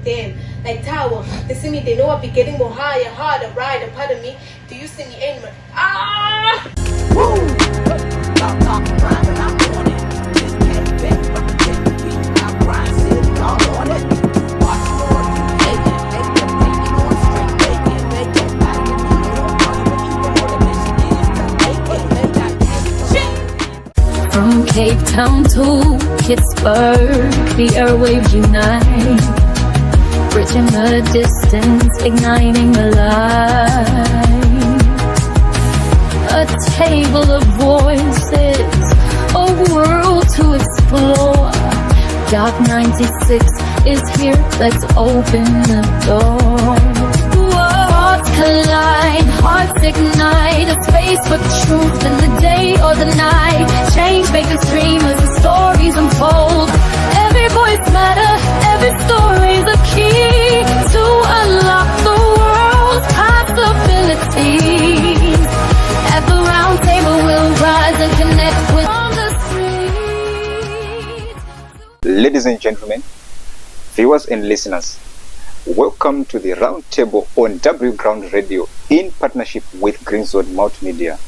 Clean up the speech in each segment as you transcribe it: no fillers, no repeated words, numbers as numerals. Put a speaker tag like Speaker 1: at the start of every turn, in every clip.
Speaker 1: damn, like tower. They see me, they know I'll be getting more higher, harder, rider. Pardon me, do you see me aiming? Ah! Woo!
Speaker 2: From Cape Town to Pittsburgh, the airwaves unite, bridging the distance, igniting the light. A table of voices, a world to explore. Doc 96 is here, let's open the door. Thoughts collide, hearts ignite, a space for truth in the day or the night. Change makers, dreamers, the stories unfold. Every voice matter, every story's a key to unlock the world's possibilities. At the round table we'll rise and connect with on the streets.
Speaker 3: Ladies and gentlemen, viewers and listeners, welcome to the round table on W Ground Radio in partnership with Green Zone Multimedia.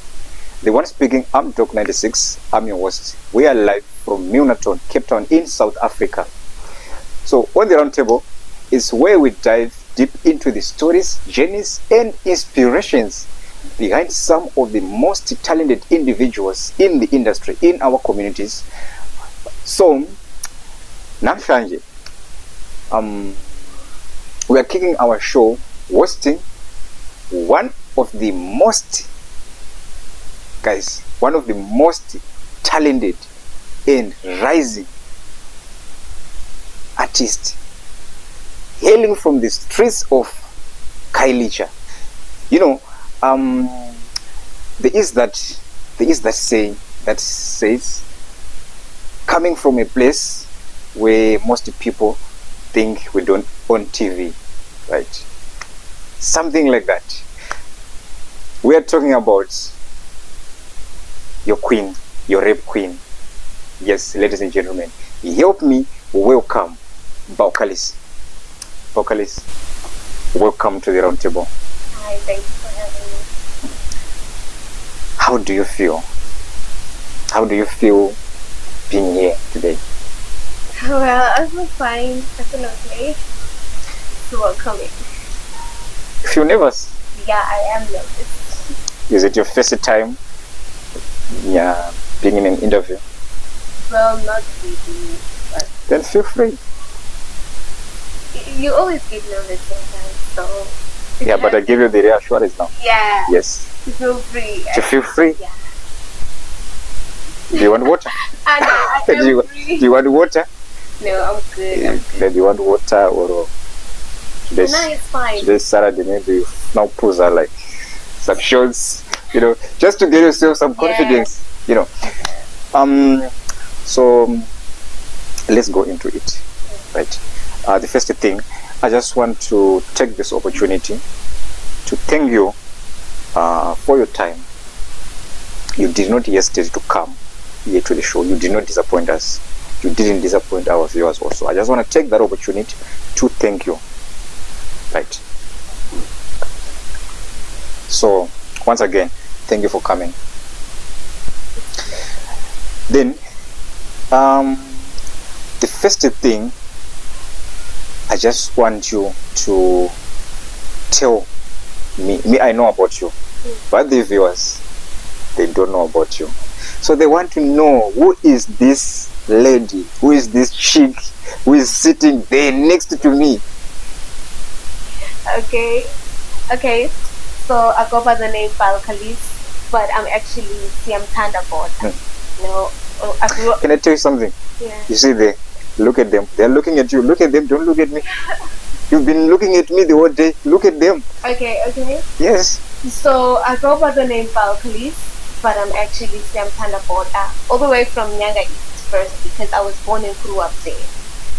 Speaker 3: The one speaking, I'm Doc 96. I'm your host. We are live from Milnerton, Cape Town in South Africa. So on the round table is where we dive deep into the stories, journeys and inspirations behind some of the most talented individuals in the industry, in our communities. So namhlanje we are kicking our show hosting one of the most talented and rising artists hailing from the streets of Khayelitsha. You know, there is that saying that says, coming from a place where most people think we don't own TV, right? Something like that. We are talking about your queen, your rap queen. Yes, ladies and gentlemen, help me welcome Balcalis. Balcalis, welcome to the round table.
Speaker 1: Hi, thank you for having me.
Speaker 3: How do you feel? How do you feel being here today?
Speaker 1: Well, I feel fine, definitely. So welcoming.
Speaker 3: You feel nervous?
Speaker 1: Yeah, I am nervous.
Speaker 3: Is it your first time being in an interview?
Speaker 1: Well, not really, but
Speaker 3: Then feel free.
Speaker 1: you always get nervous sometimes, so
Speaker 3: Yeah, but I give you the reassurance now.
Speaker 1: yeah,
Speaker 3: Yes.
Speaker 1: you feel free.
Speaker 3: To feel free.
Speaker 1: Yeah.
Speaker 3: Do you want water?
Speaker 1: I know, I
Speaker 3: do,
Speaker 1: am
Speaker 3: you,
Speaker 1: free.
Speaker 3: do you want water?
Speaker 1: No, I'm good. I'm good.
Speaker 3: Then you want water or today's,
Speaker 1: No, it's fine.
Speaker 3: today's Saturday, maybe you now pose like some shots, just to get yourself some confidence, So let's go into it, right? The first thing, I just want to take this opportunity to thank you for your time. You did not hesitate to come here to the show. You did not disappoint us. You didn't disappoint our viewers also. I just want to take that opportunity to thank you, right? So once again, thank you for coming. Then the first thing, I just want you to tell me I know about you, but the viewers, they don't know about you. So they want to know, who is this lady, who is this chick who is sitting there next to me?
Speaker 1: Okay. So I go by the name Balcalis, but I'm actually Siam Thunderbolt.
Speaker 3: Can I tell you something?
Speaker 1: Yeah.
Speaker 3: You see, look at them. They're looking at you. Look at them. Don't look at me. You've been looking at me the whole day. Look at them.
Speaker 1: Okay.
Speaker 3: Yes.
Speaker 1: So I go by the name Balcalis, but I'm actually Siam Thunderbolt. All the way from Nyanga East first, because I was born and grew up there.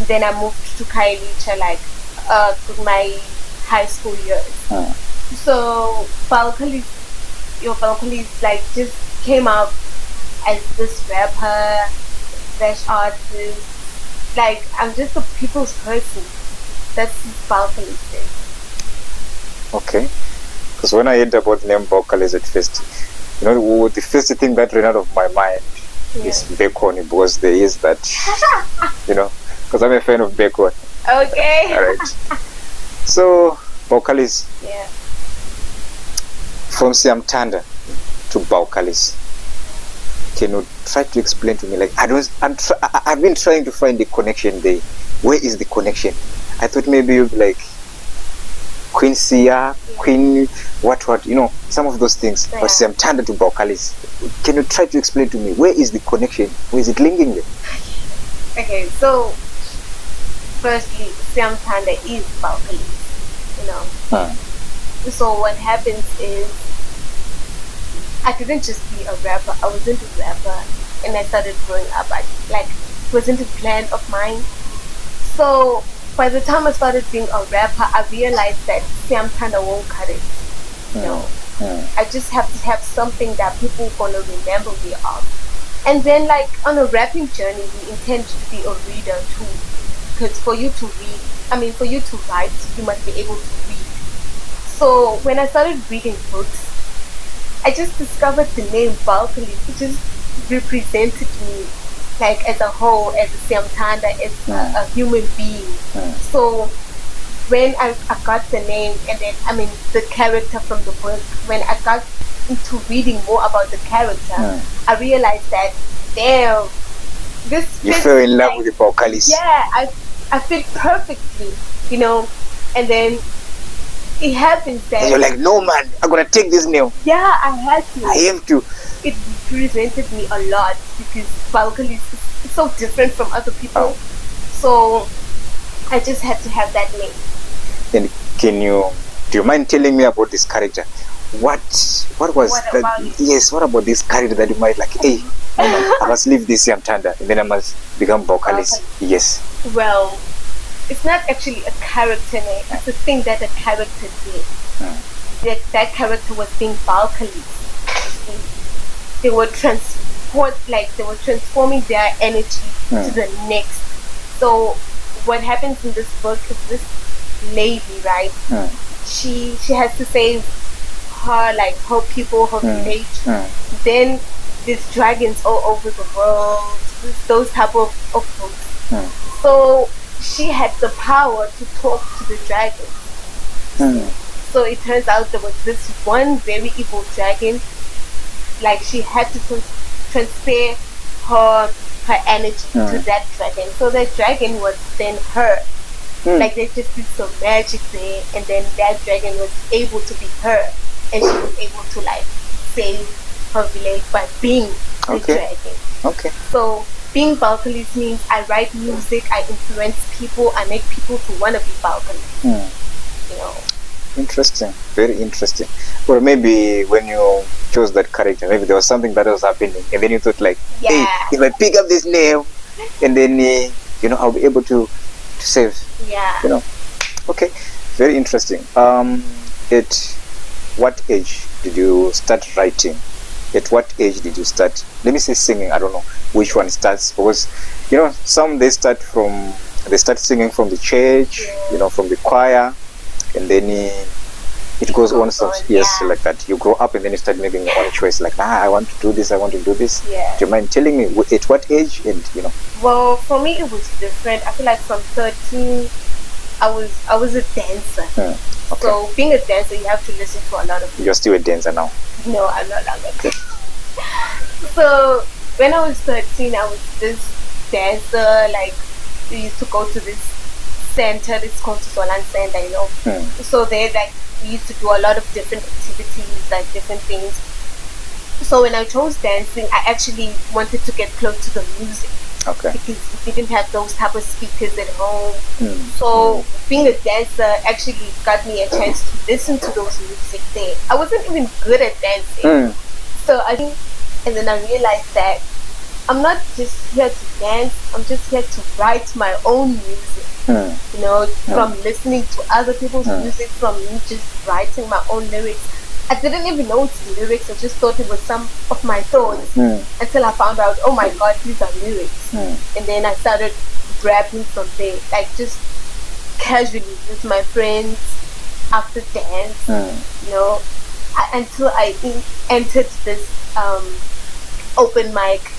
Speaker 1: Then I moved to Khayelitsha my high school years. So Balcalis just came up as this rapper, slash artist. I'm just a people's person. That's Balcalis.
Speaker 3: Okay. Because when I heard about the name Balcalis at first, the first thing that ran out of my mind is bacon, because there is that, because I'm a fan of bacon.
Speaker 1: Okay.
Speaker 3: All right. So, Balcalis.
Speaker 1: Yeah.
Speaker 3: From Siamtanda to Balcalis. Can you try to explain to me? Like, I've been trying to find the connection there. Where is the connection? I thought maybe you'd be like Queen Sia, Queen what, some of those things.
Speaker 1: Yeah.
Speaker 3: But Siamtanda to Balcalis. Can you try to explain to me where is the connection? Where is it linking them?
Speaker 1: Okay, so firstly, Siamtanda is Balcalis, So what happens is, I didn't just be a rapper. I was into rapper, and I started growing up. It wasn't a plan of mine. So by the time I started being a rapper, I realized that Siamtanda won't cut it. I just have to have something that people are gonna remember me of. And then, like, on a rapping journey, we intend to be a reader too. Because for you to write, you must be able to read. So when I started reading books, I just discovered the name Balcalis. It just represented me, like, as a whole, as a Siamtanda, as a human being. So when I got the name, and then, the character from the book, when I got into reading more about the character, I realized that, damn, this...
Speaker 3: You fell in love with the Balcalis.
Speaker 1: Yeah, I fit perfectly, and then it happens that...
Speaker 3: And you're like, no man, I'm gonna take this name.
Speaker 1: Yeah, I had to.
Speaker 3: I have to.
Speaker 1: It represented me a lot, because Balcalis is so different from other people. So I just had to have that name.
Speaker 3: And do you mind telling me about this character? What was that? Yes, what about this character that you might like, hey, I must leave this Siamtanda and then I must become Balcalis? Yes.
Speaker 1: Well, it's not actually a character name. It's a thing that a character did. That character was being Balcalis. They were transforming their energy to the next. So what happens in this book is, this lady, right? She has to save her people, her village. Then there's dragons all over the world. Those type of books. So she had the power to talk to the dragons. So it turns out there was this one very evil dragon. Like, she had to transfer her energy to that dragon. So that dragon was then her. Like, they just did some magic there, and then that dragon was able to be her, and she was able to, like, save her village by being the dragon. Okay. So being Balcalis means I write music, I influence people, I make people to want to be Balcalis.
Speaker 3: Interesting, very interesting. Or maybe when you chose that character, maybe there was something that was happening, and then you thought, like, hey, if I pick up this name, and then I'll be able to save.
Speaker 1: Yeah.
Speaker 3: Okay, very interesting. At what age did you start writing? At what age did you start? Let me say singing. I don't know which one starts, because some they start singing from the church, from the choir, and then it goes on. Yes, like that. You grow up and then you start making your own choice. Like, I want to do this. I want to do this.
Speaker 1: Yeah.
Speaker 3: Do you mind telling me at what age? And
Speaker 1: Well, for me it was different. I feel like from 13, I was a dancer.
Speaker 3: Okay.
Speaker 1: So being a dancer, you have to listen to a lot of people.
Speaker 3: You're still a dancer now?
Speaker 1: No, I'm not longer. So when I was 13, I was this dancer. Like, we used to go to this center. It's called Solan Center, So there, like, we used to do a lot of different activities, like different things. So when I chose dancing, I actually wanted to get close to the music.
Speaker 3: Okay.
Speaker 1: Because we didn't have those type of speakers at home. So being a dancer actually got me a chance to listen to those music there. I wasn't even good at dancing. So and then I realized that I'm not just here to dance, I'm just here to write my own music. From listening to other people's music, from me just writing my own lyrics. I didn't even know it's lyrics, I just thought it was some of my thoughts until I found out, oh my god, these are lyrics. And then I started rapping from there, like just casually with my friends after dance, you know, until I entered this open mic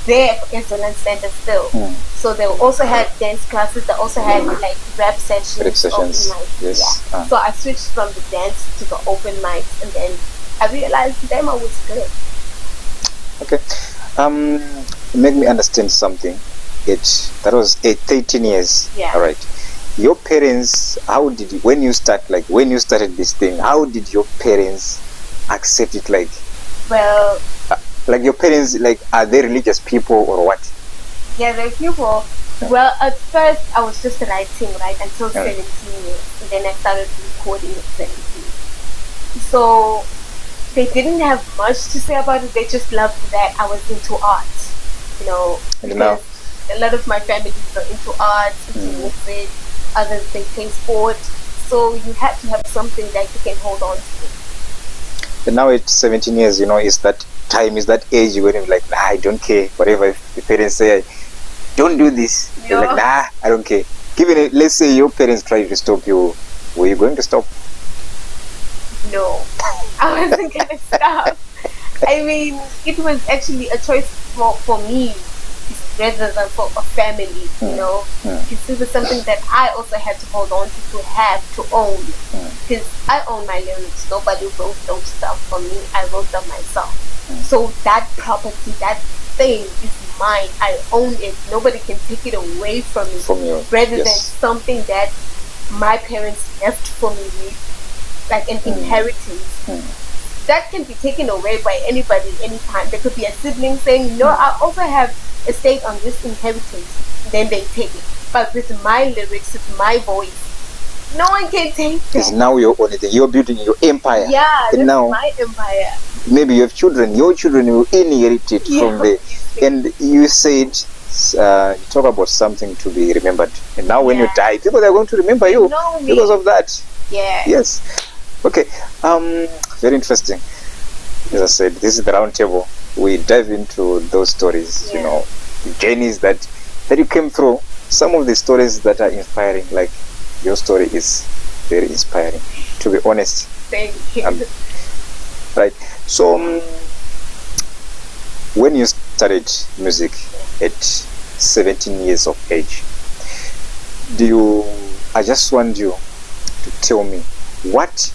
Speaker 1: there in Zolan Center still. So they also had dance classes. They also had like rap sessions.
Speaker 3: Rap sessions.
Speaker 1: Open mics.
Speaker 3: Yes.
Speaker 1: Yeah. So I switched from the dance to the open mics, and then I realized the demo was good.
Speaker 3: Okay. Make me understand something. That was 13 years.
Speaker 1: Yeah.
Speaker 3: All right. Your parents, how did you, when you started this thing, how did your parents accept it? Like your parents, like, are they religious people or what?
Speaker 1: Yeah, they're people. Well, at first I was just writing, right, until 17 years, and then I started recording at 17. So they didn't have much to say about it. They just loved that I was into art, you know. Because a lot of my family are into art, into music. Others, they play sport. So you had to have something that you can hold on to.
Speaker 3: And now it's 17 years, you know, is that time, is that age when you're like, nah, I don't care. Whatever if the parents say, don't do this, you're like, nah, I don't care. Given it, let's say your parents try to stop you, were you going to stop?
Speaker 1: No, I wasn't going to stop. I mean, it was actually a choice for me rather than for a family, you know. Because it was something that I also had to hold on to have to own. Because I own my lyrics. Nobody wrote those stuff for me. I wrote them myself. So that property, that thing is mine. I own it. Nobody can take it away from me. Rather than something that my parents left for me, like an inheritance. That can be taken away by anybody anytime. There could be a sibling saying, no, I also have a stake on this inheritance. Then they take it. But with my lyrics, with my voice, no one can take that.
Speaker 3: Because now you're on it. You're building your empire.
Speaker 1: Yeah,
Speaker 3: and
Speaker 1: that's
Speaker 3: now
Speaker 1: my empire.
Speaker 3: Maybe you have children. Your children will inherit it from there. And you said, you talk about something to be remembered. And now when you die, people are going to remember you because of that.
Speaker 1: Yeah.
Speaker 3: Yes. Okay. Very interesting. As I said, this is the round table. We dive into those stories, you know, the journeys that you came through. Some of the stories that are inspiring, like your story is very inspiring, to be honest.
Speaker 1: Thank you.
Speaker 3: Right. So, when you started music at 17 years of age, I just want you to tell me, what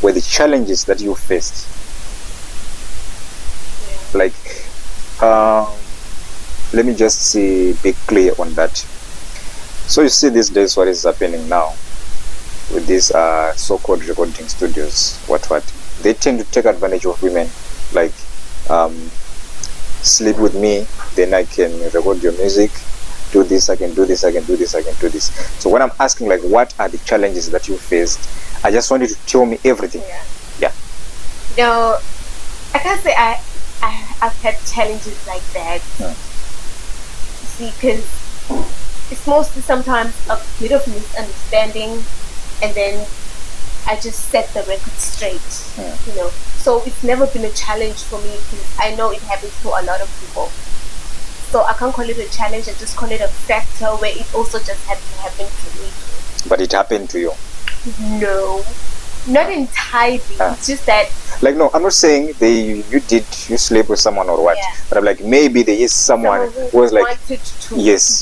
Speaker 3: were the challenges that you faced? Like, let me just be clear on that. So you see these days what is happening now with these so-called recording studios, what they tend to take advantage of women, like sleep with me, then I can record your music, do this, I can do this, I can do this, I can do this. So when I'm asking, like, what are the challenges that you faced, I just want you to tell me everything. Yeah.
Speaker 1: No, I can't say I've had challenges like that. See, because it's mostly sometimes a bit of misunderstanding, and then I just set the record straight, you know. So it's never been a challenge for me, because I know it happens to a lot of people. So I can't call it a challenge, I just call it a factor where it also just had to happen to me.
Speaker 3: But it happened to you?
Speaker 1: No, not entirely. It's just that,
Speaker 3: like, no, I'm not saying you sleep with someone or what, but I'm like, maybe there is someone who was like,
Speaker 1: wanted to.
Speaker 3: Yes.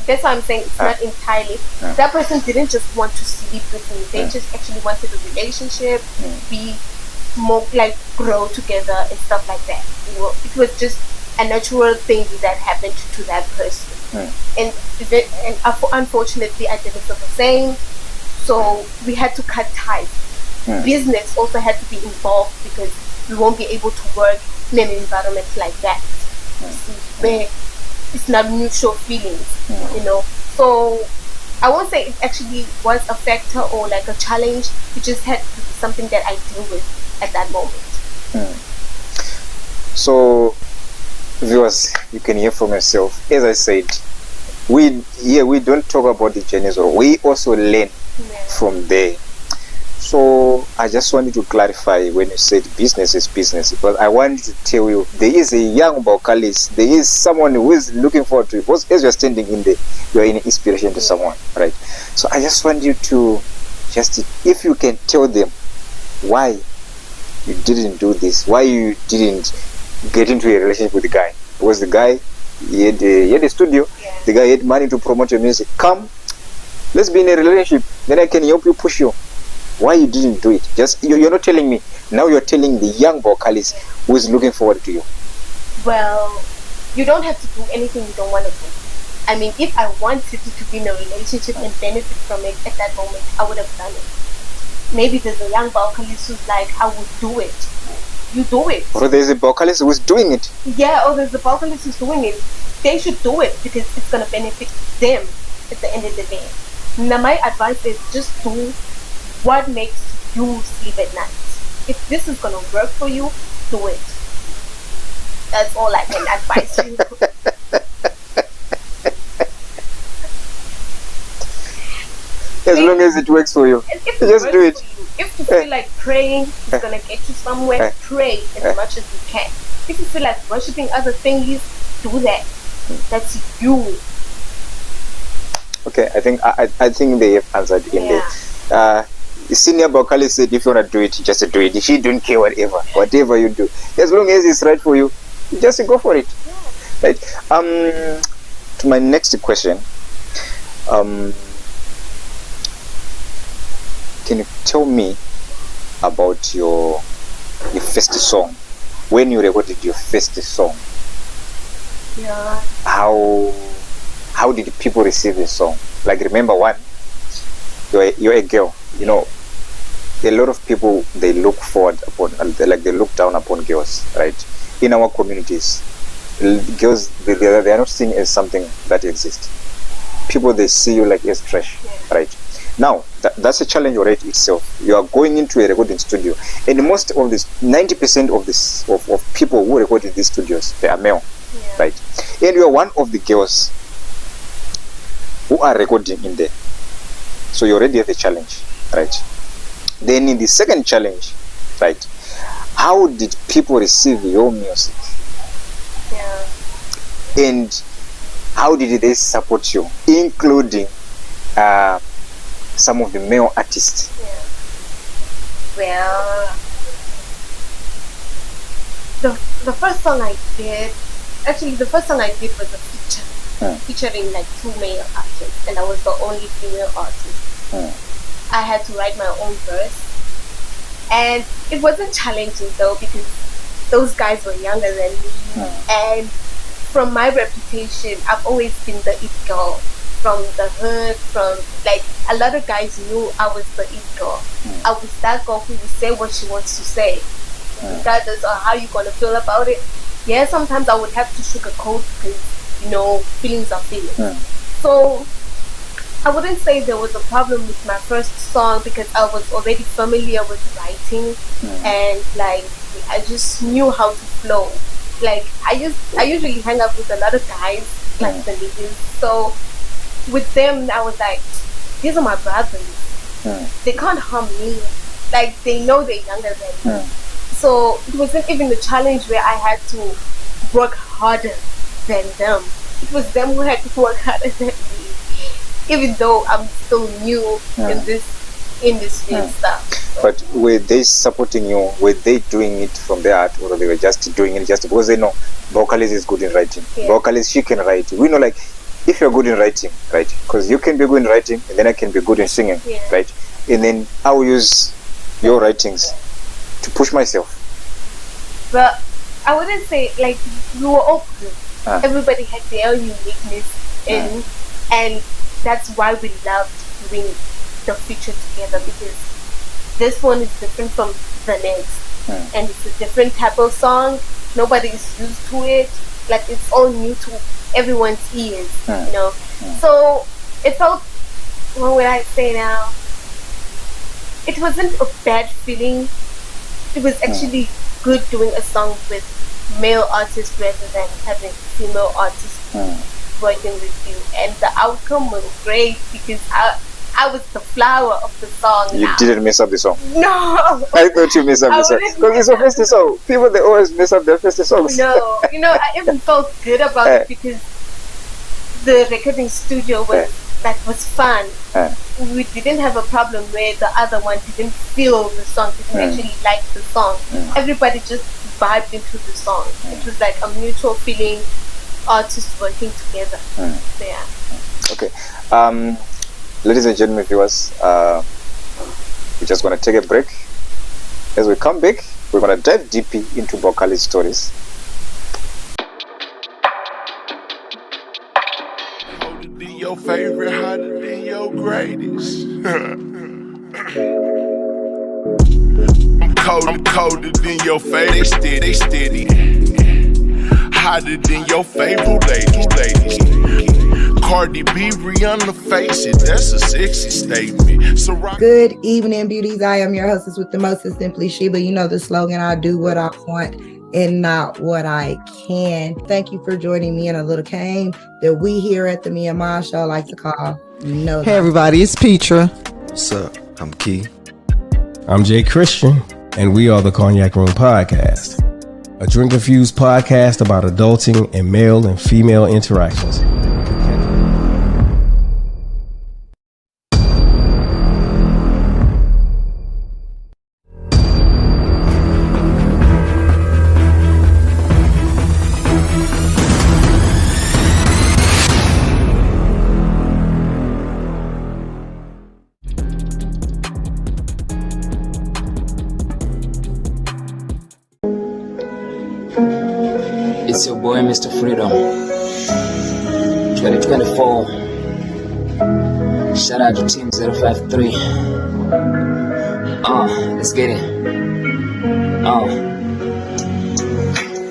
Speaker 1: That's why I'm saying it's not entirely. That person didn't just want to sleep with me. They just actually wanted a relationship, be more like grow together and stuff like that. You know, it was just a natural thing that happened to that person. And unfortunately, I didn't feel the same. So we had to cut ties. Business also had to be involved, because we won't be able to work in an environment like that, where it's not mutual feelings, you know. So I won't say it actually was a factor or like a challenge. It just had to be something that I deal with at that moment.
Speaker 3: So, viewers, you can hear from yourself. As I said, we don't talk about the journeys, or we also learn from there. So I just wanted to clarify when you said business is business, because I wanted to tell you there is a young Balcalis, there is someone who is looking forward to it. Because as you're standing in there, you're an inspiration to someone, right? So I just want you to just, if you can tell them why you didn't do this, why you didn't get into a relationship with the guy. Because the guy, he had a studio, the guy had money to promote your music. Come, let's be in a relationship, then I can help you push you. Why you didn't do it? Just you're not telling me. Now you're telling the young Balcalis who is looking forward to you.
Speaker 1: Well, you don't have to do anything you don't want to do. I mean, if I wanted to be in a relationship and benefit from it at that moment, I would have done it. Maybe there's a young Balcalis who's like, I would do it. You do it.
Speaker 3: Or there's a Balcalis who's doing it.
Speaker 1: Yeah, or there's a Balcalis who's doing it. They should do it because it's going to benefit them at the end of the day. Now, my advice is just do what makes you sleep at night. If this is going to work for you, do it. That's all I can advise you.
Speaker 3: As long as it works for you, just do it.
Speaker 1: If you feel like praying is going to get you somewhere, pray as much as you can. If you feel like worshipping other things, do that. That's you.
Speaker 3: Okay, I think they have answered in there. Senior Balcalis said, if you want to do it, just do it. She don't care whatever you do. As long as it's right for you, just go for it. Yeah. Right. To my next question, can you tell me about your first song? When you recorded your first song?
Speaker 1: Yeah.
Speaker 3: How did people receive the song? Like, remember, one, you're a girl. You know, a lot of people, they look forward upon, like they look down upon girls, right? In our communities, girls, they are not seen as something that exists. People, they see you like as trash, right? Now, that's a challenge already itself. You are going into a recording studio, and most of this, 90% of this of people who record in these studios, they are male, right? And you are one of the girls who are recording in there, so you already have a challenge, right? Then in the second challenge, right, how did people receive your music? And how did they support you, including some of the male artists?
Speaker 1: Well, the first song I did, actually the first song I did was a feature, featuring like 2 male artists, and I was the only female artist. I had to write my own verse, and it wasn't challenging though because those guys were younger than me, and from my reputation, I've always been the it girl. From the hood, from like a lot of guys knew I was the it girl. I was that girl who would say what she wants to say, regardless of how you're gonna feel about it. Yeah, sometimes I would have to sugarcoat because feelings are feelings. So I wouldn't say there was a problem with my first song because I was already familiar with writing, and like I just knew how to flow. Like I usually hang out with a lot of guys, like the niggas. So with them, I was like, these are my brothers. They can't harm me. Like, they know they're younger than me. So it wasn't even a challenge where I had to work harder than them. It was them who had to work harder than me. Even though I'm still new in this industry and stuff.
Speaker 3: But were they supporting you? Were they doing it from their heart, or they were just doing it just because they know Balcalis is good in writing? Balcalis, she can write. We know, like, if you're good in writing, right? Because you can be good in writing, and then I can be good in singing, right? And then I will use your writings to push myself.
Speaker 1: But I wouldn't say, like, we were all good. Everybody had their uniqueness, and that's why we loved doing the feature together, because this one is different from the next, and it's a different type of song. Nobody is used to it. Like, it's all new to everyone's ears, So it felt, what would I say now? It wasn't a bad feeling. It was actually good doing a song with male artists rather than having female artists working with you. And the outcome was great because I I was the flower of the song.
Speaker 3: You didn't mess up the song.
Speaker 1: No.
Speaker 3: I thought you messed up the song because it's your first song. People, they always mess up their first songs.
Speaker 1: No, I even felt good about it because the recording studio was fun. We didn't have a problem where the other one didn't feel the song, didn't actually like the song. Everybody just vibed into the song. It was like a mutual feeling, artists working together. Yeah.
Speaker 3: Okay. Ladies and gentlemen, viewers, we're just going to take a break. As we come back, we're going to dive deeply into Balcalis stories.
Speaker 4: Your favorite, hotter than your greatest. I'm colder than your favorite. They steady. Hotter than your favorite ladies. Cardi B, Rihanna, face it. That's a sexy statement. So
Speaker 5: Good evening, beauties. I am your hostess with the mostest, Simply Sheba. You know the slogan, I do what I want and not what I can. Thank you for joining me in a little game that we here at the Me and Ma Show like to call No.
Speaker 6: Hey everybody, it's Petra.
Speaker 7: What's up? I'm Key.
Speaker 8: I'm Jay Christian, and we are the Cognac Room Podcast, a drink-infused podcast about adulting and male and female interactions.
Speaker 9: It's your boy, Mr. Freedom. 2024. Shout out to Team 053. Let's get it.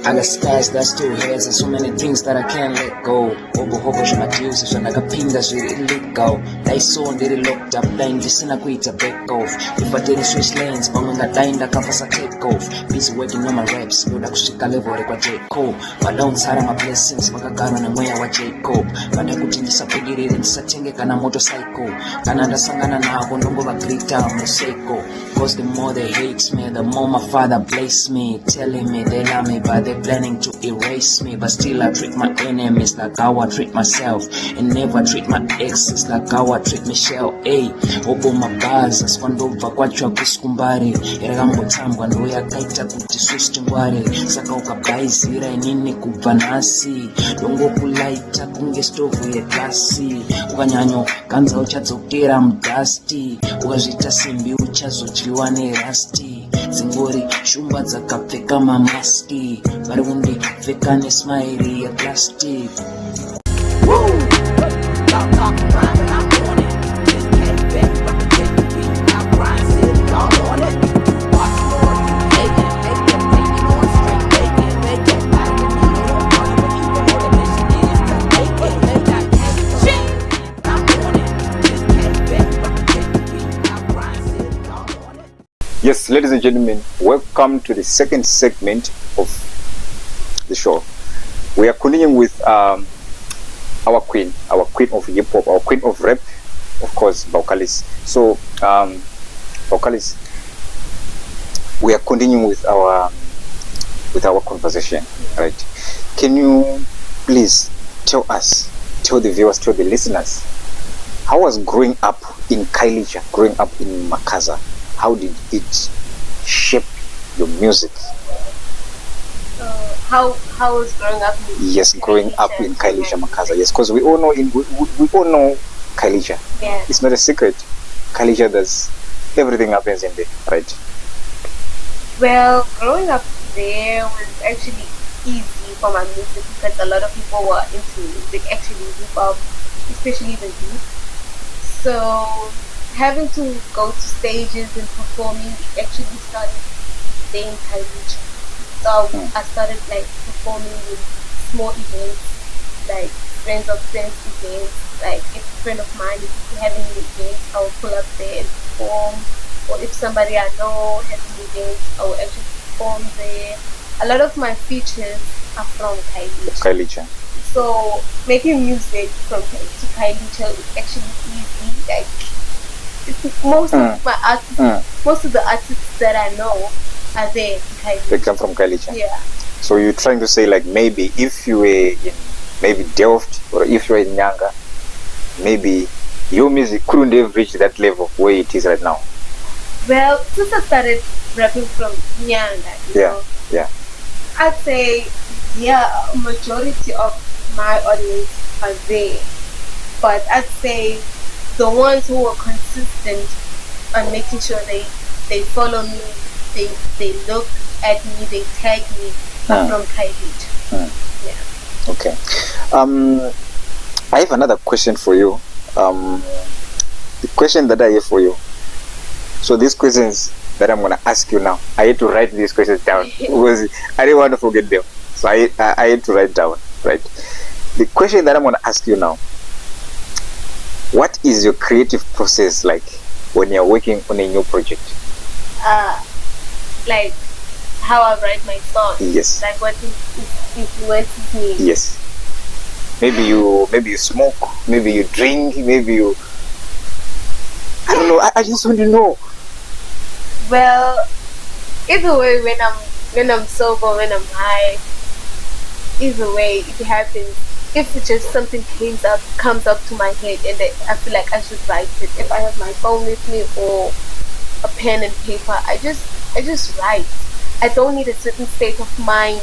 Speaker 9: I got skies that still has and so many things that I can't let go. Hobo shamajuice shanakapinda shiri illegal. They saw and did locked up blind sina kuita back off. If I didn't switch lanes, banga dainda kapasa take off. Busy working on my raps, loda kushika level kwa J-Cole. Malone sara my blessings, makagano na moya wa J-Cob. Banda kutindisa pegiriri nisatenge kana motorcycle. Kananda sangana na ako nongo wa grita museko. Cause the more they hate me, the more my father bless me. Telling me they love me, but they're planning to erase me. But still I treat my enemies like how I treat myself. And never treat my exes like how I treat Michelle. Ay, obo mabaza, swandova kwa chwa kuskumbari. Eragambo tambwa ndo ya kaita kuti switch tingwari. Saka ukabaizira inini kubanasi. Longo kulaita kunge stovu ye glasi. Ukanyanyo, kanza uchadzokera mdasti. Ukazvita simbi uchazochliwa nerasti. Zingori, shumba dzakapfeka mamaski. Vari kundipfeka nesmairi ya plastic.
Speaker 3: Yes, ladies and gentlemen, welcome to the second segment of the show. We are continuing with our queen of hip hop, our queen of rap, of course, Balcalis. So, Balcalis, we are continuing with our conversation, right? Can you please tell the viewers, tell the listeners, how was growing up in Kailija, growing up in Makaza? How did it shape your music?
Speaker 1: How was growing up?
Speaker 3: Growing up in Kailija, Makaza. Yes, because we all know Kailija.
Speaker 1: Yeah.
Speaker 3: It's not a secret. Kailija, does everything happens in there, right?
Speaker 1: Well, growing up there was actually easy for my music because a lot of people were into music, actually hip hop, especially the youth. So having to go to stages and performing actually started there in Kailija. So I started like performing with small events, like friends of friends events. Like if a friend of mine is having an event, I will pull up there and perform. Or if somebody I know has an event, I will actually perform there. A lot of my features are from Kailija. So making music from to Kailija is actually easy. Like Most of my artists, most of the artists that I know are there in
Speaker 3: They
Speaker 1: Kailicha.
Speaker 3: come from Kailicha.
Speaker 1: Yeah.
Speaker 3: So you're trying to say like maybe if you were in maybe Delft or if you were in Nyanga, maybe your music couldn't have reached that level where it is right now.
Speaker 1: Well, since I started rapping from Nyanga, you know,
Speaker 3: Yeah.
Speaker 1: I'd say, yeah, majority of my audience are there. But I'd say the ones who are consistent on making sure they follow me, they look at me, they tag me are from Kailicha. Yeah.
Speaker 3: Okay. I have another question for you. The question that I have for you. So these questions that I'm gonna ask you now, I had to write these questions down because I didn't want to forget them. So I had to write down, right? The question that I'm gonna ask you now: what is your creative process like when you're working on a new project?
Speaker 1: Like how I write my songs.
Speaker 3: Yes.
Speaker 1: Like what influences me.
Speaker 3: Yes. Maybe you smoke, maybe you drink, maybe you, I don't know. I just want to know.
Speaker 1: Well, either way, when I'm sober, when I'm high, either way it happens. If it just something comes up to my head and I feel like I should write it. If I have my phone with me or a pen and paper, I just write. I don't need a certain state of mind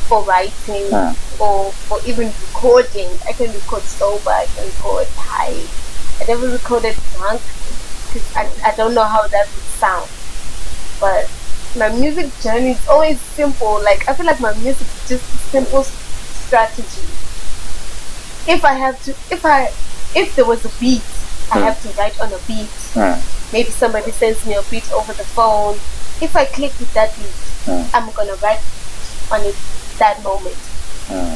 Speaker 1: for writing or even recording. I can record sober, I can record high. I never recorded drunk because I don't know how that would sound. But my music journey is always simple. Like I feel like my music is just a simple strategy. If there was a beat, I have to write on a beat. Maybe somebody sends me a beat over the phone. If I click with that beat, I'm gonna write on it that moment.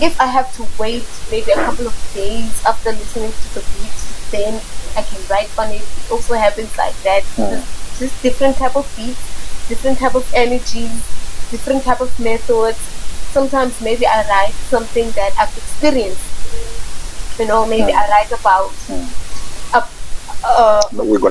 Speaker 1: If I have to wait maybe a couple of days after listening to the beat, then I can write on it. It also happens like that. Just different type of beats, different type of energies, different type of methods. Sometimes maybe I write something that I've experienced. You know, maybe I write about
Speaker 3: We're gonna